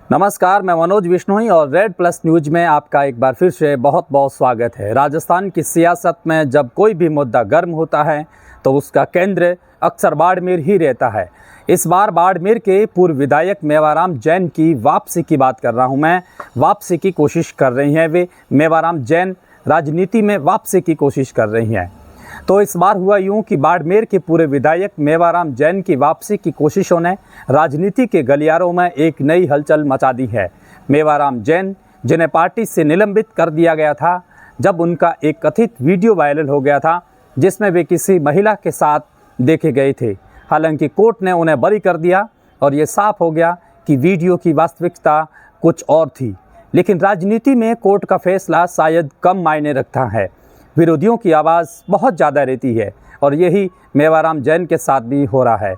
नमस्कार, मैं मनोज विश्नोई और रेड प्लस न्यूज में आपका एक बार फिर से बहुत बहुत स्वागत है। राजस्थान की सियासत में जब कोई भी मुद्दा गर्म होता है तो उसका केंद्र अक्सर बाड़मेर ही रहता है। इस बार बाड़मेर के पूर्व विधायक मेवाराम जैन की वापसी की बात कर रहा हूं। मैं वापसी की कोशिश कर रही हैं वे मेवाराम जैन राजनीति में वापसी की कोशिश कर रही हैं। तो इस बार हुआ यूं कि बाड़मेर के पूरे विधायक मेवाराम जैन की वापसी की कोशिशों ने राजनीति के गलियारों में एक नई हलचल मचा दी है। मेवाराम जैन, जिन्हें पार्टी से निलंबित कर दिया गया था जब उनका एक कथित वीडियो वायरल हो गया था जिसमें वे किसी महिला के साथ देखे गए थे। हालांकि कोर्ट ने उन्हें बरी कर दिया और ये साफ हो गया कि वीडियो की वास्तविकता कुछ और थी। लेकिन राजनीति में कोर्ट का फैसला शायद कम मायने रखता है। विरोधियों की आवाज़ बहुत ज़्यादा रहती है और यही मेवाराम जैन के साथ भी हो रहा है।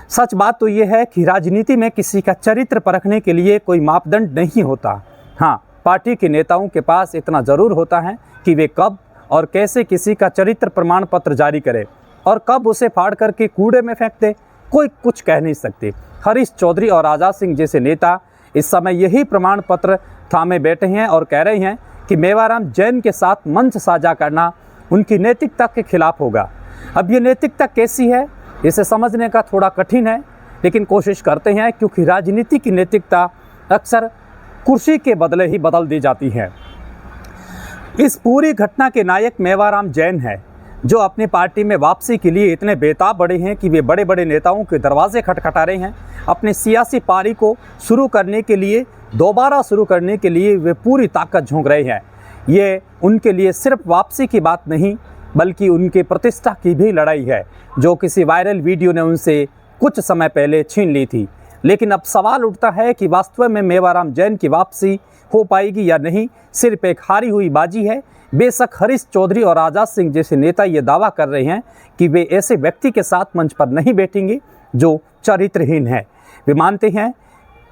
सच बात तो ये है कि राजनीति में किसी का चरित्र परखने के लिए कोई मापदंड नहीं होता। हाँ, पार्टी के नेताओं के पास इतना ज़रूर होता है कि वे कब और कैसे किसी का चरित्र प्रमाण पत्र जारी करें और कब उसे फाड़ करके कूड़े में फेंक दे, कोई कुछ कह नहीं सकते। हरीश चौधरी और आज़ाद सिंह जैसे नेता इस समय यही प्रमाण पत्र थामे बैठे हैं और कह रहे हैं कि मेवाराम जैन के साथ मंच साझा करना उनकी नैतिकता के खिलाफ होगा। अब ये नैतिकता कैसी है, इसे समझने का थोड़ा कठिन है, लेकिन कोशिश करते हैं, क्योंकि राजनीति की नैतिकता अक्सर कुर्सी के बदले ही बदल दी जाती है। इस पूरी घटना के नायक मेवाराम जैन है, जो अपनी पार्टी में वापसी के लिए इतने बेताब बड़े हैं कि वे बड़े बड़े नेताओं के दरवाजे खटखटा रहे हैं। अपनी सियासी पारी को शुरू करने के लिए, दोबारा शुरू करने के लिए वे पूरी ताकत झोंक रहे हैं। ये उनके लिए सिर्फ वापसी की बात नहीं, बल्कि उनकी प्रतिष्ठा की भी लड़ाई है, जो किसी वायरल वीडियो ने उनसे कुछ समय पहले छीन ली थी। लेकिन अब सवाल उठता है कि वास्तव में मेवाराम जैन की वापसी हो पाएगी या नहीं, सिर्फ एक हारी हुई बाजी है। बेशक हरीश चौधरी और आज़ाद सिंह जैसे नेता ये दावा कर रहे हैं कि वे ऐसे व्यक्ति के साथ मंच पर नहीं बैठेंगे जो चरित्रहीन है। वे मानते हैं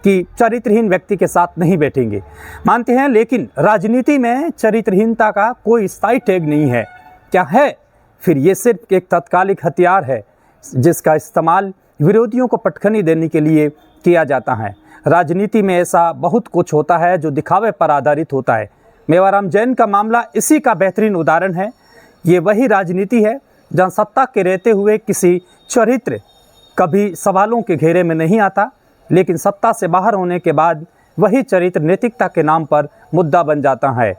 कि चरित्रहीन व्यक्ति के साथ नहीं बैठेंगे, मानते हैं, लेकिन राजनीति में चरित्रहीनता का कोई स्थायी टैग नहीं है। क्या है? फिर ये सिर्फ एक तात्कालिक हथियार है जिसका इस्तेमाल विरोधियों को पटखनी देने के लिए किया जाता है। राजनीति में ऐसा बहुत कुछ होता है जो दिखावे पर आधारित होता है। मेवाराम जैन का मामला इसी का बेहतरीन उदाहरण है। ये वही राजनीति है जहाँ सत्ता के रहते हुए किसी चरित्र कभी सवालों के घेरे में नहीं आता, लेकिन सत्ता से बाहर होने के बाद वही चरित्र नैतिकता के नाम पर मुद्दा बन जाता है।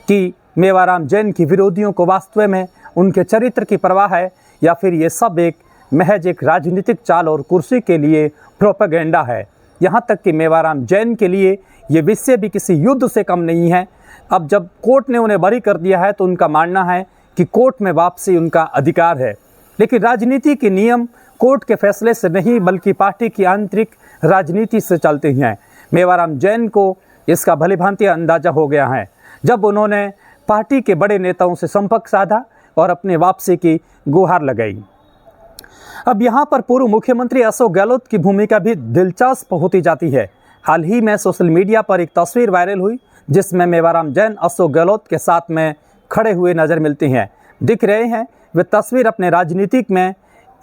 कि मेवाराम जैन की विरोधियों को वास्तव में उनके चरित्र की परवाह है या फिर ये सब एक महज एक राजनीतिक चाल और कुर्सी के लिए प्रोपेगेंडा है। यहाँ तक कि मेवाराम जैन के लिए ये विषय भी किसी युद्ध से कम नहीं है। अब जब कोर्ट ने उन्हें बरी कर दिया है तो उनका मानना है कि कोर्ट में वापसी उनका अधिकार है। लेकिन राजनीति के नियम कोर्ट के फैसले से नहीं, बल्कि पार्टी की आंतरिक राजनीति से चलते हैं। मेवाराम जैन को इसका भलीभांति अंदाजा हो गया है जब उन्होंने पार्टी के बड़े नेताओं से संपर्क साधा और अपने वापसी की गुहार लगाई। अब यहाँ पर पूर्व मुख्यमंत्री अशोक गहलोत की भूमिका भी दिलचस्प होती जाती है। हाल ही में सोशल मीडिया पर एक तस्वीर वायरल हुई जिसमें मेवाराम जैन अशोक गहलोत के साथ में खड़े हुए नजर मिलते हैं, दिख रहे हैं। वे तस्वीर अपने राजनीतिक में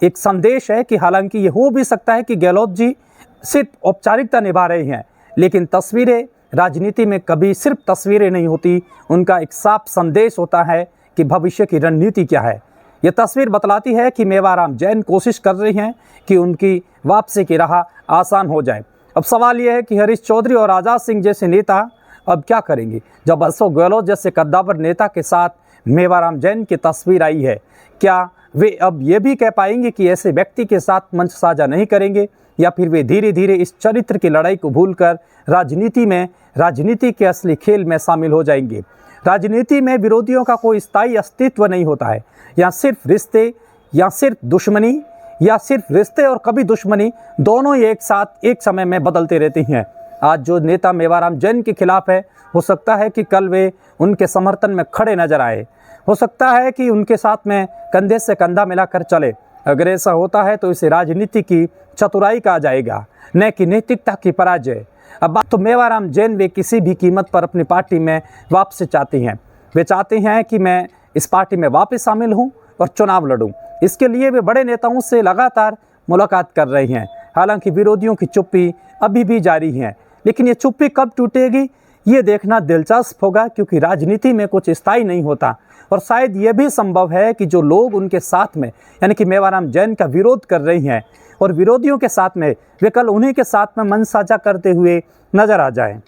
एक संदेश है कि हालांकि ये हो भी सकता है कि गहलोत जी सिर्फ औपचारिकता निभा रहे हैं, लेकिन तस्वीरें राजनीति में कभी सिर्फ तस्वीरें नहीं होती, उनका एक साफ संदेश होता है कि भविष्य की रणनीति क्या है। ये तस्वीर बतलाती है कि मेवाराम जैन कोशिश कर रही हैं कि उनकी वापसी की राह आसान हो जाए। अब सवाल यह है कि हरीश चौधरी और आज़ाद सिंह जैसे नेता अब क्या करेंगे जब अशोक गहलोत जैसे कद्दावर नेता के साथ मेवाराम जैन की तस्वीर आई है। क्या वे अब ये भी कह पाएंगे कि ऐसे व्यक्ति के साथ मंच साझा नहीं करेंगे, या फिर वे धीरे धीरे इस चरित्र की लड़ाई को भूलकर राजनीति के असली खेल में शामिल हो जाएंगे। राजनीति में विरोधियों का कोई स्थायी अस्तित्व नहीं होता है। या सिर्फ रिश्ते या सिर्फ दुश्मनी, या सिर्फ रिश्ते और कभी दुश्मनी, दोनों ही एक साथ एक समय में बदलते रहते हैं। आज जो नेता मेवाराम जैन के खिलाफ है, हो सकता है कि कल वे उनके समर्थन में खड़े नजर आए, हो सकता है कि उनके साथ में कंधे से कंधा मिलाकर चले। अगर ऐसा होता है तो इसे राजनीति की चतुराई कहा जाएगा, न कि नैतिकता की पराजय। अब बात तो मेवाराम जैन वे किसी भी कीमत पर अपनी पार्टी में वापसी चाहती हैं। वे चाहते हैं कि मैं इस पार्टी में वापस शामिल हूं और चुनाव लड़ूं। इसके लिए वे बड़े नेताओं से लगातार मुलाकात कर रहे हैं। हालांकि विरोधियों की चुप्पी अभी भी जारी है, लेकिन ये चुप्पी कब टूटेगी ये देखना दिलचस्प होगा, क्योंकि राजनीति में कुछ स्थायी नहीं होता। और शायद ये भी संभव है कि जो लोग उनके साथ में यानी कि मेवाराम जैन का विरोध कर रही हैं और विरोधियों के साथ में, वे कल उन्हीं के साथ में मन साझा करते हुए नजर आ जाएं।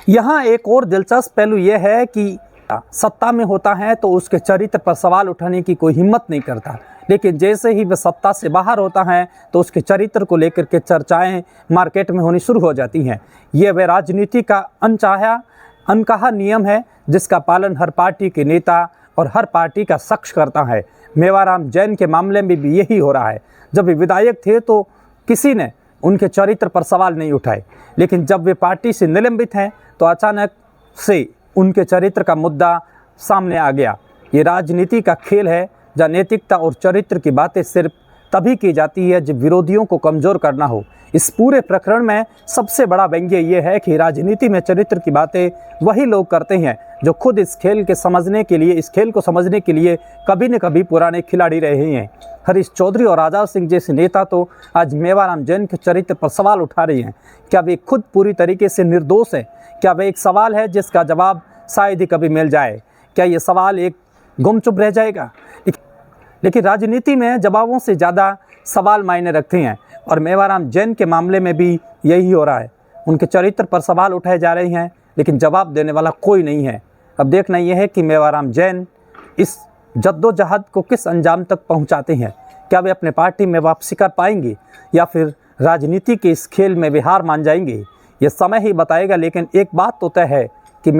यहाँ एक और दिलचस्प पहलू यह है कि सत्ता में होता है तो उसके चरित्र पर सवाल उठाने की कोई हिम्मत नहीं करता, लेकिन जैसे ही वह सत्ता से बाहर होता है तो उसके चरित्र को लेकर के चर्चाएं मार्केट में होनी शुरू हो जाती हैं। ये वह राजनीति का अनकहा नियम है जिसका पालन हर पार्टी के नेता और हर पार्टी का शख्स करता है। मेवाराम जैन के मामले में भी यही हो रहा है। जब वे विधायक थे तो किसी ने उनके चरित्र पर सवाल नहीं उठाए, लेकिन जब वे पार्टी से निलंबित हैं तो अचानक से उनके चरित्र का मुद्दा सामने आ गया। ये राजनीति का खेल है जहाँ नैतिकता और चरित्र की बातें सिर्फ तभी की जाती है जब विरोधियों को कमज़ोर करना हो। इस पूरे प्रकरण में सबसे बड़ा व्यंग्य ये है कि राजनीति में चरित्र की बातें वही लोग करते हैं जो खुद इस खेल को समझने के लिए कभी न कभी पुराने खिलाड़ी रहे हैं। हरीश चौधरी और आज़ाद सिंह जैसे नेता तो आज मेवाराम जैन के चरित्र पर सवाल उठा रहे हैं। क्या वे खुद पूरी तरीके से निर्दोष है? क्या वह एक सवाल है जिसका जवाब शायद ही कभी मिल जाए? क्या ये सवाल एक गुमचुप रह जाएगा? लेकिन राजनीति में जवाबों से ज़्यादा सवाल मायने रखते हैं और मेवाराम जैन के मामले में भी यही हो रहा है। उनके चरित्र पर सवाल उठाए जा रहे हैं लेकिन जवाब देने वाला कोई नहीं है। अब देखना यह है कि मेवाराम जैन इस जद्दोजहद को किस अंजाम तक पहुंचाते हैं। क्या वे अपने पार्टी में वापसी कर पाएंगे या फिर राजनीति के इस खेल में वे हार मान जाएंगे? ये समय ही बताएगा। लेकिन एक बात तो तय है कि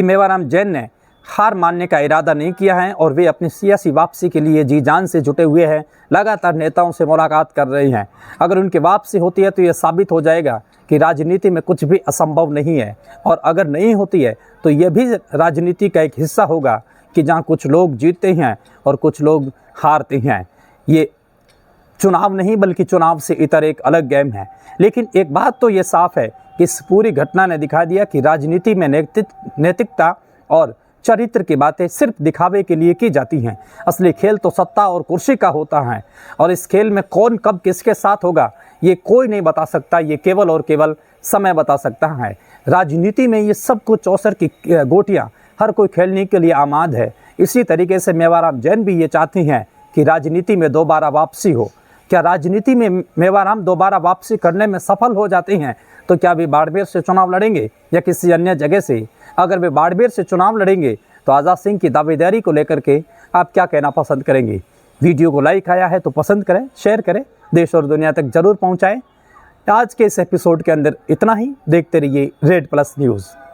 मेवाराम जैन ने हार मानने का इरादा नहीं किया है और वे अपनी सियासी वापसी के लिए जी जान से जुटे हुए हैं। लगातार नेताओं से मुलाकात कर रहे हैं। अगर उनकी वापसी होती है तो ये साबित हो जाएगा कि राजनीति में कुछ भी असंभव नहीं है, और अगर नहीं होती है तो ये भी राजनीति का एक हिस्सा होगा कि जहाँ कुछ लोग जीतते हैं और कुछ लोग हारते हैं। ये चुनाव नहीं बल्कि चुनाव से इतर एक अलग गेम है। लेकिन एक बात तो ये साफ है कि इस पूरी घटना ने दिखा दिया कि राजनीति में नैतिकता और चरित्र की बातें सिर्फ दिखावे के लिए की जाती हैं। असली खेल तो सत्ता और कुर्सी का होता है, और इस खेल में कौन कब किसके साथ होगा ये कोई नहीं बता सकता। ये केवल और केवल समय बता सकता है। राजनीति में ये सब कुछ अवसर की गोटियाँ हर कोई खेलने के लिए आमाद है। इसी तरीके से मेवाराम जैन भी ये चाहती हैं कि राजनीति में दोबारा वापसी हो। क्या राजनीति में मेवाराम दोबारा वापसी करने में सफल हो जाते हैं तो क्या वे बाड़मेर से चुनाव लड़ेंगे या किसी अन्य जगह से? अगर वे बाड़मेर से चुनाव लड़ेंगे तो आज़ाद सिंह की दावेदारी को लेकर के आप क्या कहना पसंद करेंगे? वीडियो को लाइक आया है तो पसंद करें, शेयर करें, देश और दुनिया तक ज़रूर पहुंचाएं। आज के इस एपिसोड के अंदर इतना ही। देखते रहिए रेड प्लस न्यूज़।